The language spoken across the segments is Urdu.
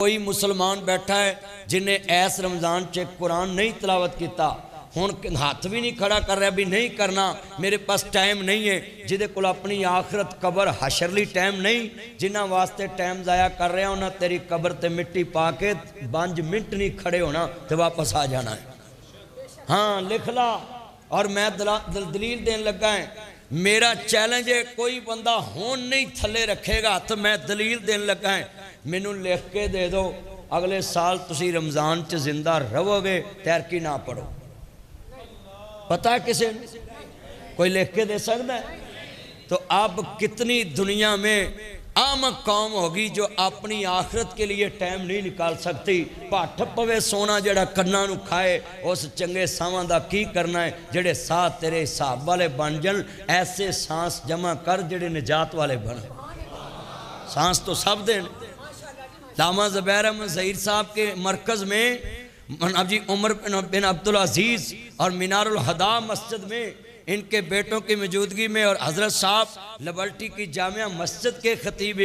کوئی مسلمان بیٹھا ہے جنہیں ایس رمضان چ قرآن نہیں تلاوت کیتا ہن ہاتھ بھی نہیں کھڑا کر رہا بھی نہیں کرنا میرے پاس ٹائم نہیں ہے جہدے کول اپنی آخرت قبر حشر لی ٹائم نہیں جنہ واسطے ٹائم ضائع کر رہے انہاں تیری قبر تے مٹی پا کے 5 منٹ نہیں کھڑے ہونا تے واپس آ جانا ہے ہاں لکھ لا اور میں دلیل دین لگا ہے میرا چیلنج ہے کوئی بندہ ہون نہیں تھلے رکھے گا تو میں دلیل دین لگا ہے مینوں لکھ کے دے دو اگلے سال تسی رمضان چ زندہ رہو گے تیرکی نہ پڑھو پتہ ہے کسے کوئی لکھ کے دے سکتا ہے تو اب کتنی دنیا میں عام قوم ہوگی جو اپنی آخرت کے لیے ٹائم نہیں نکال سکتی پاٹھ پوے سونا جڑا کناں نو کھائے اس چنگے ساواں دا کی کرنا ہے جڑے ساتھ تیرے حساب والے بن جن ایسے سانس جمع کر جڑے نجات والے بن سانس تو سب دیں علامہ زبیر احمد ظہیر صاحب کے مرکز میں جی عمر بن عبدالعزیز اور مینار الہدا مسجد میں ان کے بیٹوں کی موجودگی میں اور حضرت صاحب لبلٹی کی جامعہ مسجد کے خطیب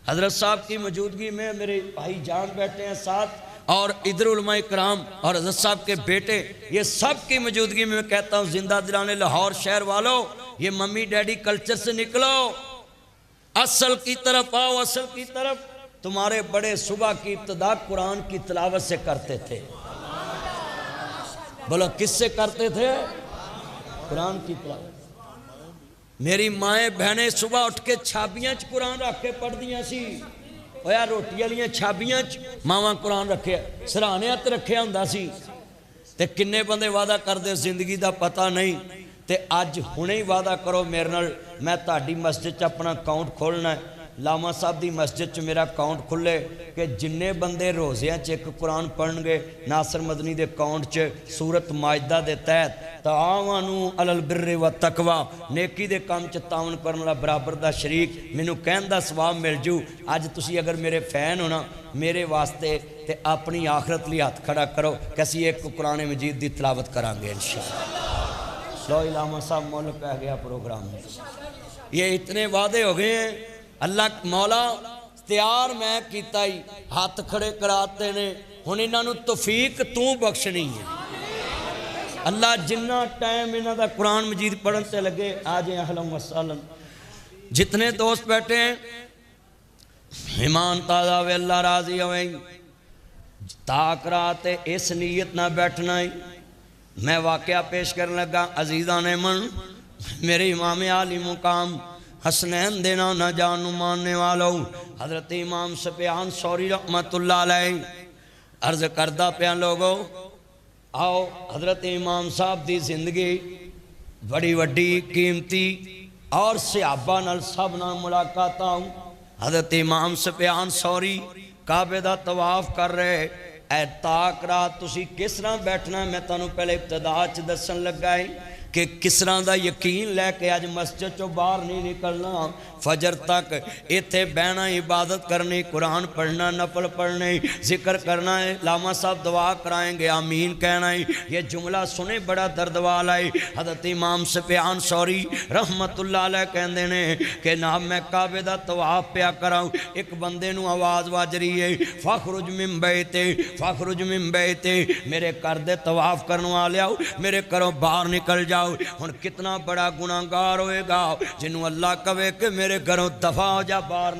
حضرت صاحب کی موجودگی میں میرے بھائی جان بیٹھے ہیں ساتھ اور ادھر علماء کرام اور حضرت صاحب کے بیٹے یہ سب کی موجودگی میں کہتا ہوں زندہ دلانے لاہور شہر والوں یہ ممی ڈیڈی کلچر سے نکلو اصل کی طرف آؤ اصل کی طرف تمہارے بڑے صبح کی ابتدا قرآن کی تلاوت سے کرتے تھے بولو کس سے کرتے تھے قرآن کی تلاوت میری مائیں بہنیں صبح اٹھ کے چھابیاں قرآن رکھ کے پڑھ دیاں سی اویا روٹی والیاں چھابیاں ماواں قرآن رکھے سرہانے تے رکھے ہوندا سی تے کنے بندے وعدہ کر دے زندگی دا پتہ نہیں تے اج ہنے ہی وعدہ کرو میرے نال میں تہاڈی مسجد چ اپنا اکاؤنٹ کھولنا ہے لاما صاحب دی مسجد چ میرا اکاؤنٹ کھلے کہ جننے بندے روزیاں چ ایک قرآن پڑھن گے ناصر مدنی دے اکاؤنٹ چ سورت مائدہ دے تحت تعاونوا علی البر والتقوی نیکی دے کام چ تعاون کرن والا برابر دا شریک مینوں کہن دا ثواب مل جو اج تسی اگر میرے فین ہونا میرے واسطے تے اپنی آخرت لی ہاتھ کھڑا کرو کسی ایک قرآن مجید دی تلاوت کران گے انشاءاللہ لو علامہ صاحب مول پہ گیا پروگرام میں یہ اتنے وعدے ہو گئے ہیں اللہ مولا تیار میں کیتا ہی ہاتھ کھڑے کراتے نے ہن انہاں نوں توفیق تو بخشنی ہے اللہ جنہ ٹائم انہاں دا قرآن مجید پڑھن تے لگے آجیں اہلا و سہلا جتنے دوست بیٹھے ہیں ایمان تازہ وے اللہ راضی ہوئیں تاک راتے اس نیت نہ بیٹھنا ہی میں واقعہ پیش کرنے لگا عزیزان من میرے امام عالی مقام حسنین دینا نہ جانو ماننے والوں حضرت امام سفیان ثوری رحمت اللہ علیہ عرض کردہ پیان لوگوں آؤ حضرت امام صاحب دی زندگی بڑی وڈی قیمتی اور صحابہ نال سب نال ملاقات آؤں حضرت امام سفیان ثوری کعبے دا طواف کر رہے اے تاک رات تسی کس طرح بیٹھنا ہے میں تانوں پہلے ابتدا چ دسن لگا ہے کہ کس طرح دا یقین لے کے آج مسجد چو باہر نہیں نکلنا فجر تک ایتھے بہنا عبادت کرنی قرآن پڑھنا نفل پڑھنے ذکر کرنا ہے لاما صاحب دعا کرائیں گے آمین کہنا ہے یہ جملہ سنے بڑا درد والا ہے حضرت امام سفیان ثوری رحمت اللہ علیہ کہن دینے کہ نام میں کعبے دا طواف پیا کراؤں ایک بندے نو آواز واج رہی ہے فخرج من بیتے میرے کر دے طواف کرنوا لیاؤ میرے کرو باہر نکل جاؤ ہن کتنا بڑا گناہگار ہوئے گا جنہوں اللہ کہے کہ میرے گھروں دفع ہو جا باہر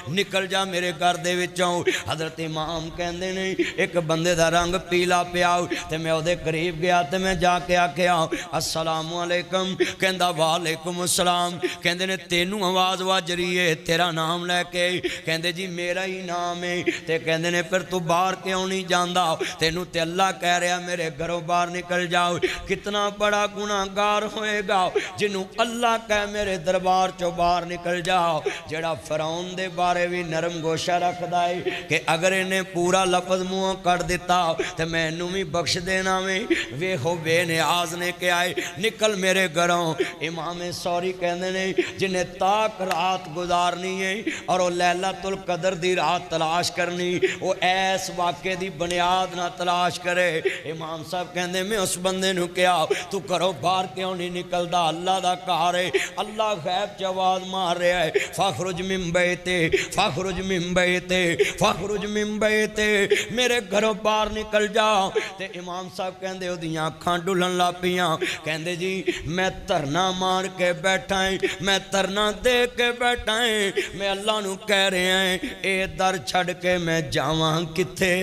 نکل جا میرے گھر دے وچوں حضرت امام کہندے نے ایک بندے دا رنگ پیلا پیاؤ تے میں اودے قریب گیا تے میں جا کے آکھیا السلام علیکم کہندا وعلیکم السلام کہندے نے تینوں آواز واج رہی ہے تیرا نام لے کے کہندے جی میرا ہی نام ہے تے کہندے نے پھر تو باہر کیوں نہیں جاندا تینوں تے اللہ کہہ رہا میرے گھروں باہر نکل جاؤ کتنا بڑا گناہگار ہوئے گا جنہوں اللہ کہہ میرے دربار چو باہر نکل جاؤ جڑا فرعون دے بارے بھی نرم گوشہ رکھ دائی کہ اگر انہیں پورا لفظ منہ کر دیتا تو میں انہوں بھی بخش دینا میں وے ہو بے نیاز نے کہ آئے نکل میرے گھروں امام ثوری کہنے نے جنہیں تاک رات گزارنی ہے اور وہ لیلۃ القدر دی رات تلاش کرنی وہ ایس واقعے دی بنیاد نہ تلاش کرے امام صاحب کہنے میں اس بندے نو کیا تو کر گھروں باہر کیوں نہیں نکلدا؟ اللہ دا گھر ہے، اللہ غیب چ آواز مار رہا ہے، فخرج من بیتے فخرج من بیتے فخرج من بیتے، میرے گھروں باہر نکل جا۔ تے امام صاحب کہندے او دیاں اکھاں ڈلن لا پیاں، کہندے جی میں ترنا مار کے بیٹھا ہیں، میں ترنا دے کے بیٹھا ہیں، میں اللہ نو کہہ رہے ہیں اے در چھڑ کے میں جاواں کتھے؟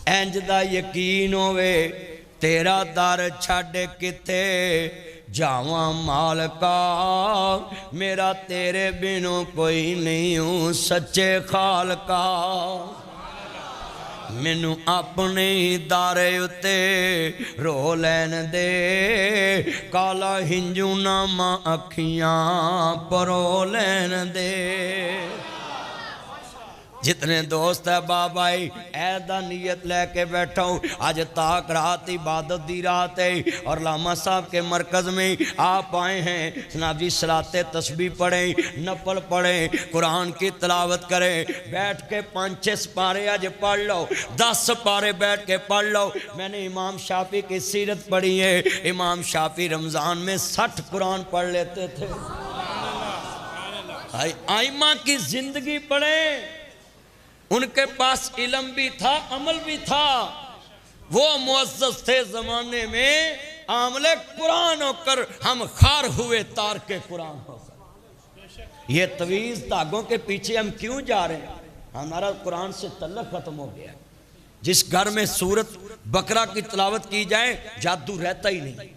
انج دا یقین ہوئے تیرا در چھڑ کتے جاواں مالکا، میرا تیرے بنوں کوئی نہیں ہوں سچے خالقا، مینوں اپنے دارے اتے رو لین دے، کالا ہنجو ناما اکھیاں پرو لین دے۔ جتنے دوست ہے بابا ایدہ نیت لے کے بیٹھا ہوں، آج تاک رات عبادت دی رات ہے، اور لاما صاحب کے مرکز میں آپ آئے ہیں، جناب جی صلاۃ تسبیح پڑھیں، نفل پڑھیں، قرآن کی تلاوت کریں، بیٹھ کے 5-6 سپارے آج پڑھ لو، 10 سپارے بیٹھ کے پڑھ لو۔ میں نے امام شافعی کی سیرت پڑھی ہے، امام شافعی رمضان میں 60 قرآن پڑھ لیتے تھے۔ ائمہ کی زندگی پڑھیں، ان کے پاس علم بھی تھا، عمل بھی تھا، وہ معزز تھے زمانے میں، عاملِ قرآن ہو کر ہم خار ہوئے تار کے قرآن ہو کر۔ یہ طویز داغوں کے پیچھے ہم کیوں جا رہے ہیں؟ ہمارا قرآن سے تعلق ختم ہو گیا۔ جس گھر میں سورت بقرہ کی تلاوت کی جائے جادو رہتا ہی نہیں۔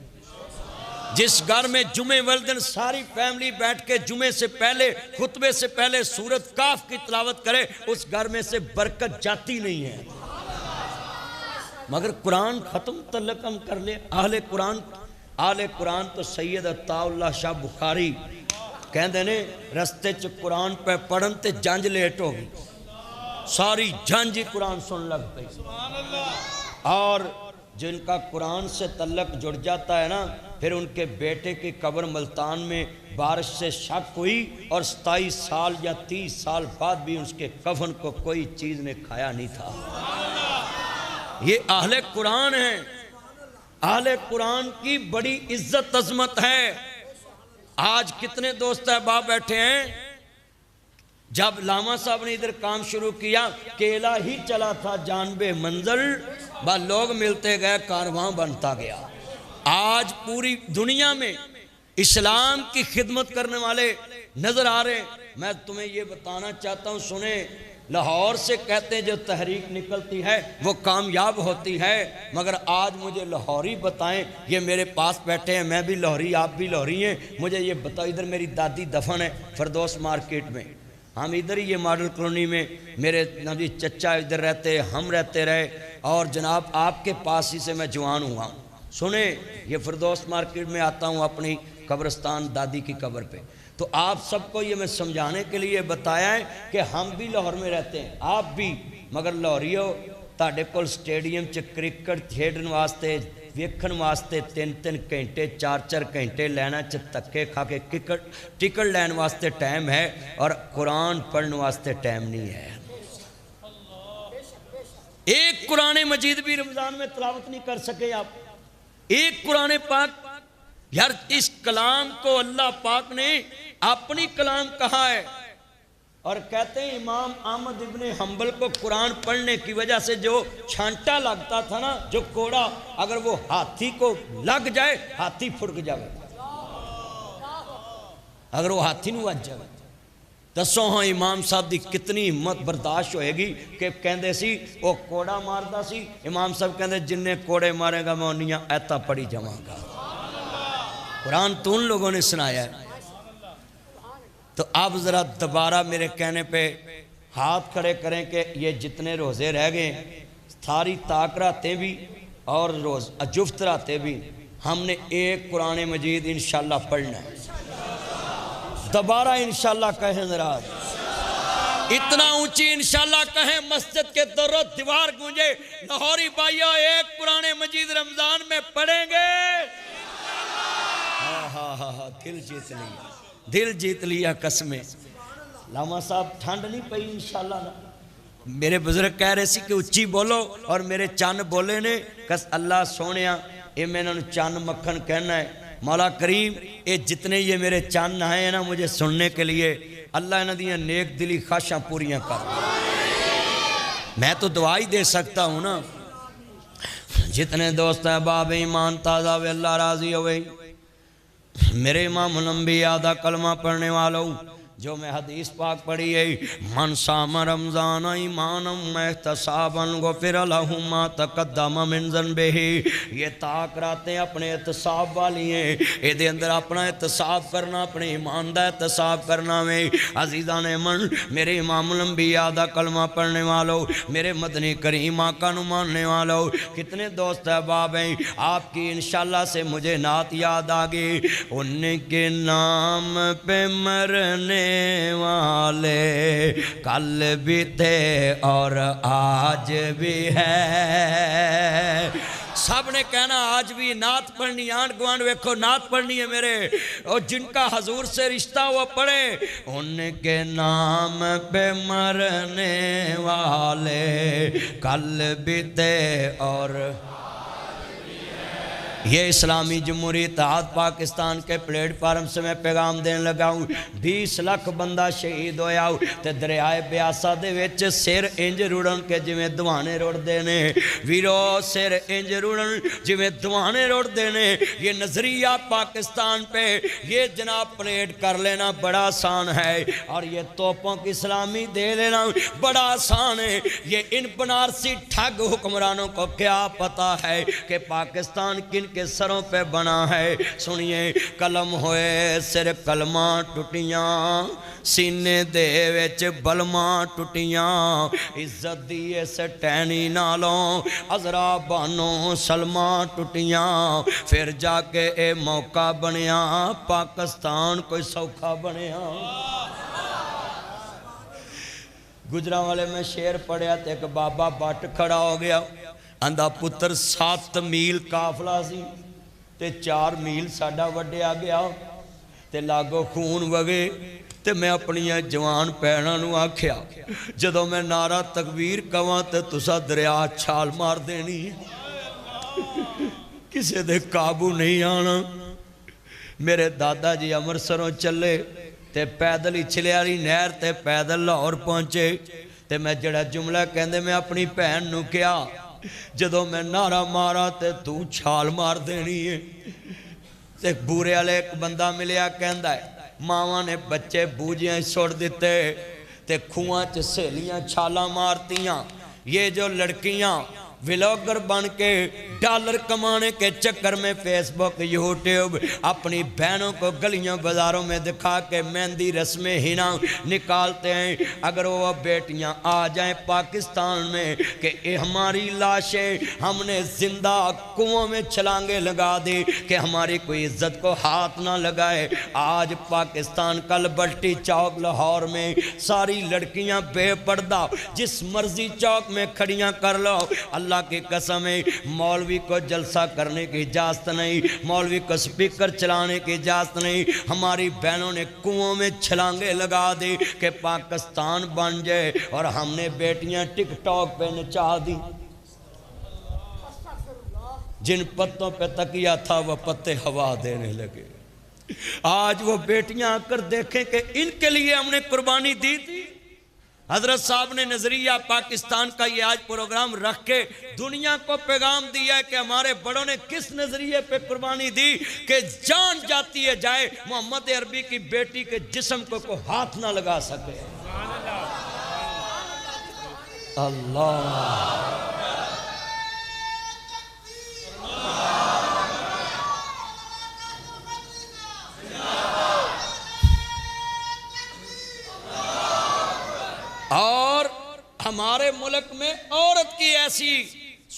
جس گھر میں جمعہ والدن ساری فیملی بیٹھ کے جمعہ سے پہلے خطبے سے پہلے سورت کاف کی تلاوت کرے اس گھر میں سے برکت جاتی نہیں ہے۔ مگر قرآن ختم تعلق ہم کر لے۔ اہل قرآن تو سید عطا اللہ شاہ بخاری کہندے نے رستے چ قرآن پہ پڑھن تے جنج لیٹ ہو گئی، ساری جنج ہی قرآن سن لگ پئی، اور جن کا قرآن سے تعلق جڑ جاتا ہے نا، پھر ان کے بیٹے کی قبر ملتان میں بارش سے شک ہوئی، اور 27 سال یا 30 سال بعد بھی اس کے کفن کو کوئی چیز نے کھایا نہیں تھا۔ یہ اہل قرآن ہیں، اہل قرآن کی بڑی عزت عظمت ہے۔ آج کتنے دوست احباب بیٹھے ہیں، جب لاما صاحب نے ادھر کام شروع کیا کیلا ہی چلا تھا جانبے منزل، بعد لوگ ملتے گئے کارواں بنتا گیا۔ آج پوری دنیا میں اسلام کی خدمت کرنے والے نظر آ رہے ہیں۔ میں تمہیں یہ بتانا چاہتا ہوں، سنیں، لاہور سے کہتے ہیں جو تحریک نکلتی ہے وہ کامیاب ہوتی ہے، مگر آج مجھے لاہوری بتائیں، یہ میرے پاس بیٹھے ہیں، میں بھی لاہوری آپ بھی لاہوری ہیں، مجھے یہ بتاؤ، ادھر میری دادی دفن ہے فردوس مارکیٹ میں، ہم ادھر ہی یہ ماڈل کالونی میں، میرے نبی چچا ادھر رہتے، ہم رہتے رہے، اور جناب آپ کے پاس ہی سے میں جوان ہوا ہوں۔ سنیں، یہ فردوس مارکیٹ میں آتا ہوں اپنی قبرستان دادی کی قبر پہ، تو آپ سب کو یہ میں سمجھانے کے لیے بتایا ہے کہ ہم بھی لاہور میں رہتے ہیں، آپ بھی، مگر لاہوریو تاڑے کول سٹیڈیم چ کرکٹ کھیڈن واسطے ویکھن واسطے 3-3 گھنٹے 4-4 گھنٹے لینا چ تکے کھا کے ٹکٹ لین واسطے ٹائم ہے، اور قرآن پڑھنے واسطے ٹائم نہیں ہے۔ ایک قرآن مجید بھی رمضان میں تلاوت نہیں کر سکے آپ، ایک قرآن پاک، یار اس کلام کو اللہ پاک نے اپنی کلام کہا ہے، اور کہتے ہیں امام احمد ابن حنبل کو قرآن پڑھنے کی وجہ سے جو چھانٹا لگتا تھا نا، جو کوڑا، اگر وہ ہاتھی کو لگ جائے ہاتھی پھڑک جائے، اگر وہ ہاتھی نو وج جائے۔ دسو ہاں امام صاحب دی کتنی ہمت برداشت ہوئے گی کہ کہندے سی وہ کوڑا ماردا سی، امام صاحب کہندے جننے کوڑے مارے گا میں انیاں ایتا پڑھی جاواں گا۔ قرآن تو ان لوگوں نے سنایا ہے۔ تو آپ ذرا دوبارہ میرے کہنے پہ ہاتھ کھڑے کریں کہ یہ جتنے روزے رہ گئے، ساری طاق راتیں بھی اور روز جفت راتیں بھی، ہم نے ایک قرآن مجید انشاءاللہ پڑھنا ہے۔ دوبارہ انشاءاللہ کہیں ذرا، اتنا اونچی انشاءاللہ کہیں مسجد کے در و دیوار گونجے، لاہوری بھائیو ایک قرآن مجید رمضان میں پڑھیں گے۔ دل جیت لیا، دل جیت لیا قسمیں۔ لاما صاحب ٹھنڈ نہیں پئی انشاءاللہ، میرے بزرگ کہہ رہے سی کہ اچھی بولو اور میرے چان بولے نے کس اللہ سونیا اے میں انہوں نے چان مکھن کہنا ہے مولا کریم اے جتنے یہ میرے چان آئے ہیں نا مجھے سننے کے لیے اللہ انہوں دیاں نیک دلی خواہشاں پوریاں کر میں تو دعا ہی دے سکتا ہوں نا جتنے دوست احباب ایمان تازہ وے اللہ راضی ہوئے میرے امام الانبیاء دا کلمہ پڑھنے والوں جو میں حدیث پاک پڑھی ہے من صام رمضان ایمانم احتسابا غفر لہ ما تقدم من ذنبہ یہ تاک راتیں اپنے احتساب والی ہیں اے دے اندر اپنا احتساب کرنا اپنے ایمان دا احتساب کرنا میں عزیزان من میرے امام الانبیاء دا کلمہ پڑھنے والوں میرے مدنی کریم آقا نو ماننے والوں کتنے دوست احباب ہیں آپ کی انشاءاللہ سے مجھے نعت یاد آگئی ان کے نام پہ مرنے والے کل بھی تھے اور آج بھی ہے سب نے کہنا آج بھی نعت پڑھنی آنڈ گوانڈ ویکھو نعت پڑھنی ہے میرے اور جن کا حضور سے رشتہ وہ پڑھے ان کے نام پہ مرنے والے کل بھی تھے اور یہ اسلامی جمہوری اتحاد پاکستان کے پلیٹ فارم سے میں پیغام دینے لگا ہوں 20 لاکھ بندہ شہید ہویا ہوں تے دریائے بیاسا دے ویچ سیر انج روڑن کے جویں دوانے روڑ دینے ویرو سیر انج روڑن جویں دوانے روڑ دینے یہ نظریہ پاکستان پہ یہ جناب پلیٹ کر لینا بڑا آسان ہے اور یہ توپوں کی اسلامی دے لینا بڑا آسان ہے یہ ان بنارسی ٹھگ حکمرانوں کو کیا پتا ہے کہ پاکستان کن کے سروں پہ بنا ہے سنیے کلم ہوئے سر کلمہ ٹوٹیاں سینے دے ویچ بلمہ ٹوٹیاں عزت دیئے سے ٹینی نالوں عذرا بانوں سلمہ ٹوٹیاں پھر جا کے اے موقع بنیا پاکستان کوئی سوکھا بنیا گجرہ والے میں شیر پڑھیا تھے کہ بابا بٹ کھڑا ہو گیا اندھا پتر 7 میل کافلہ سی تے 4 میل ساڑھا وڈیا گیا تے لاگو خون وگے تے میں اپنی جوان پیڑاں نو آکھیا جدو میں نعرہ تکبیر کواں تے تسا دریا چھال مار دینی کسے دے قابو نہیں آنا میرے دادا جی امرتسروں چلے تے پیدل ہی چلیاری نہر تے پیدل لاہور پہنچے تے میں جڑا جملہ کہندے میں اپنی بہن نو کیا جدو میں نعرہ مارا تے تو چھال مار دینی ہے ایک بورے والے ایک بندہ ملیا کہندا ہے ماواں نے بچے بوجیاں چھوڑ دیتے تے کھواں چ سہیلیاں چھالاں مارتیاں یہ جو لڑکیاں ویلوگر بن کے ڈالر کمانے کے چکر میں فیس بک یوٹیوب اپنی بہنوں کو گلیوں بازاروں میں دکھا کے مہندی رسمیں ہینا نکالتے ہیں اگر وہ بیٹیاں آ جائیں پاکستان میں کہ اے ہماری لاشیں ہم نے زندہ کنووں میں چھلانگے لگا دی کہ ہماری کوئی عزت کو ہاتھ نہ لگائے آج پاکستان کل بلٹی چوک لاہور میں ساری لڑکیاں بے پردہ جس مرضی چوک میں کھڑیاں کر لو اللہ کی قسم ہے مولوی کو جلسہ کرنے کی اجازت نہیں مولوی کو سپیکر چلانے کی اجازت نہیں ہماری بہنوں نے کنووں میں چھلانگے لگا دی کہ پاکستان بن جائے اور ہم نے بیٹیاں ٹک ٹاک پہ نچا دی جن پتوں پہ تکیا تھا وہ پتے ہوا دینے لگے آج وہ بیٹیاں آ کر دیکھیں کہ ان کے لیے ہم نے قربانی دی تھی حضرت صاحب نے نظریہ پاکستان کا یہ آج پروگرام رکھ کے دنیا کو پیغام دیا ہے کہ ہمارے بڑوں نے کس نظریے پہ قربانی دی کہ جان جاتی ہے جائے محمد عربی کی بیٹی کے جسم کو کوئی ہاتھ نہ لگا سکے اللہ اور ہمارے ملک میں عورت کی ایسی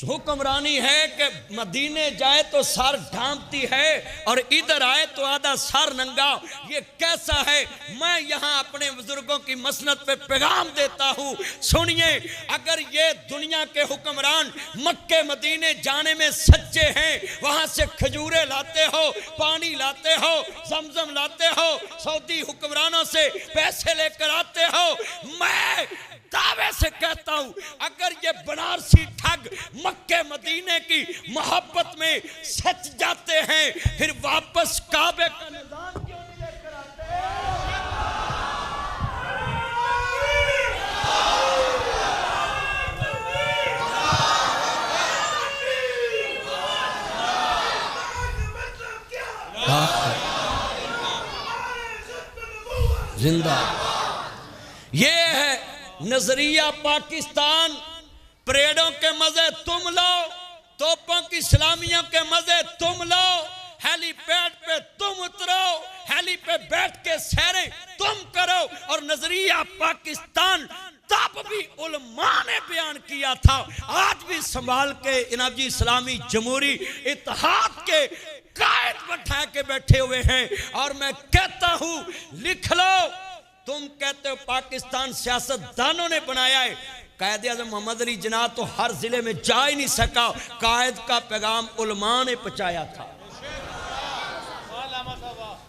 حکمرانی ہے کہ مدینے جائے تو سر ڈھانپتی ہے اور ادھر آئے تو آدھا سر ننگا یہ کیسا ہے میں یہاں اپنے بزرگوں کی مسند پہ پیغام دیتا ہوں سنیے اگر یہ دنیا کے حکمران مکے مدینے جانے میں سچے ہیں وہاں سے کھجورے لاتے ہو پانی لاتے ہو زمزم لاتے ہو سعودی حکمرانوں سے پیسے لے کر آتے ہو میں دعوے سے کہتا ہوں اگر یہ بنارسی ٹھگ مکے مدینے کی محبت میں سچ جاتے ہیں پھر واپس کعبے کا نظام کیوں نہیں لے کر آتے؟ زندہ یہ ہے نظریہ پاکستان. پریڈوں کے مزے تم لو, توپوں کی اسلامیوں کے مزے تم لو, ہیلی پیڈ پہ تم اترو, ہیلی پہ بیٹھ کے سیریں تم کرو, اور نظریہ پاکستان تب بھی علماء نے بیان کیا تھا, آج بھی سنبھال کے جناب جی اسلامی جمہوری اتحاد کے قائد بٹھا کے بیٹھے ہوئے ہیں. اور میں کہتا ہوں لکھ لو, تم کہتے ہو پاکستان سیاست دانوں نے بنایا ہے, قائد اعظم محمد علی جناح تو ہر ضلع میں جا ہی نہیں سکا, قائد کا پیغام علماء نے پہنچایا تھا.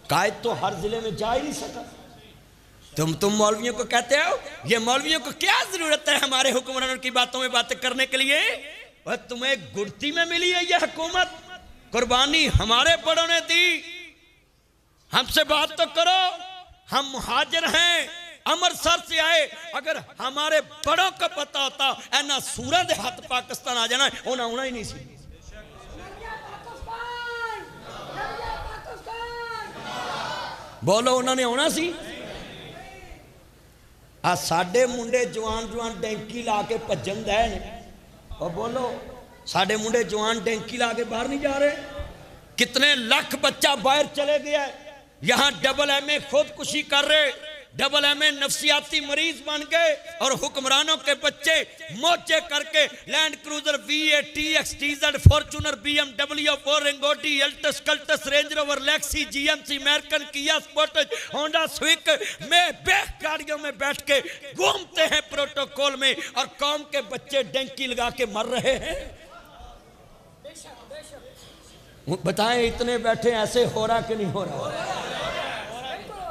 قائد تو ہر ضلع میں جا ہی نہیں سکا. تم مولویوں کو کہتے ہو, یہ مولویوں کو کیا ضرورت ہے ہمارے حکمرانوں کی باتوں میں باتیں کرنے کے لیے؟ تمہیں گڑتی میں ملی ہے یہ حکومت, قربانی ہمارے بڑوں نے دی, ہم سے بات تو کرو. ہم مہاجر ہیں, امرتسر سے آئے, اگر ہمارے بڑوں کو پتہ ہوتا اینا سورہ دے ہاتھ پاکستان آ جانا ہے, انہاں ہونا ہی نہیں سی. بولو انہوں نے ہونا سی. ساڑھے منڈے جوان ڈینکی لا کے پجن دے نے, اور بولو ساڑھے منڈے جوان ڈینکی لا کے باہر نہیں جا رہے. کتنے لاکھ بچہ باہر چلے گیا ہے, یہاں ڈبل ایم اے خودکشی کر رہے, ڈبل ایم اے نفسیاتی مریض بن گئے, اور حکمرانوں کے بچے موچے کر کے Land Cruiser V A T X T Z Fortuner B M W four رنگوٹی Altis Cultus Range Rover Lexus G M C American Kia Sportage Honda سوئک میں بیک گاڑیوں میں بیٹھ کے گھومتے ہیں پروٹوکول میں, اور قوم کے بچے ڈینکی لگا کے مر رہے ہیں. بتائیں اتنے بیٹھے ایسے ہو رہا کہ نہیں ہو رہا؟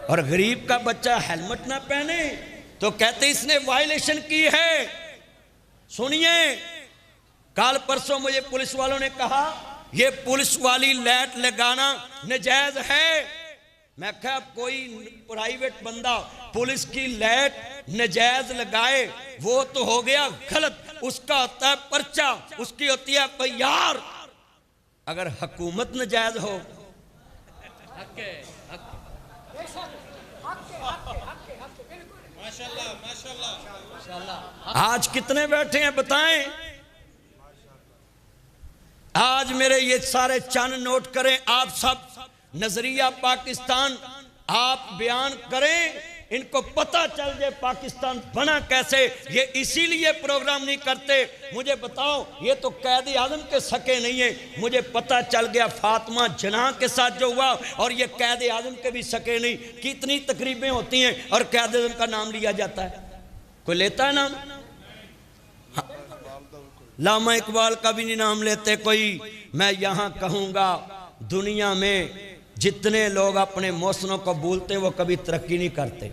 اور غریب کا بچہ ہیلمٹ نہ پہنے تو کہتے اس نے وائلیشن کی ہے. سنیے, کال پرسوں مجھے پولیس والوں نے کہا یہ پولیس والی لائٹ لگانا نجائز ہے. میں کہا کوئی پرائیویٹ بندہ پولیس کی لائٹ نجائز لگائے وہ تو ہو گیا غلط, اس کا ہوتا ہے پرچہ, اس کی ہوتی ہے پیار. اگر حکومت نجائز ہو, آج کتنے بیٹھے ہیں بتائیں؟ آج میرے یہ سارے چند نوٹ کریں آپ سب, نظریہ پاکستان آپ بیان کریں, ان کو پتہ چل جائے پاکستان بنا کیسے. یہ اسی لیے پروگرام نہیں کرتے. مجھے بتاؤ, یہ تو قائد اعظم کے سکے نہیں ہیں, مجھے پتہ چل گیا فاطمہ جناح کے ساتھ جو ہوا, اور یہ قائد اعظم کے بھی سکے نہیں. کتنی تقریبیں ہوتی ہیں اور قائد اعظم کا نام لیا جاتا ہے, کوئی لیتا ہے نام؟ علامہ اقبال کا بھی نہیں نام لیتے کوئی. میں یہاں کہوں گا دنیا میں جتنے لوگ اپنے محسنوں کو بھولتے وہ کبھی ترقی نہیں کرتے.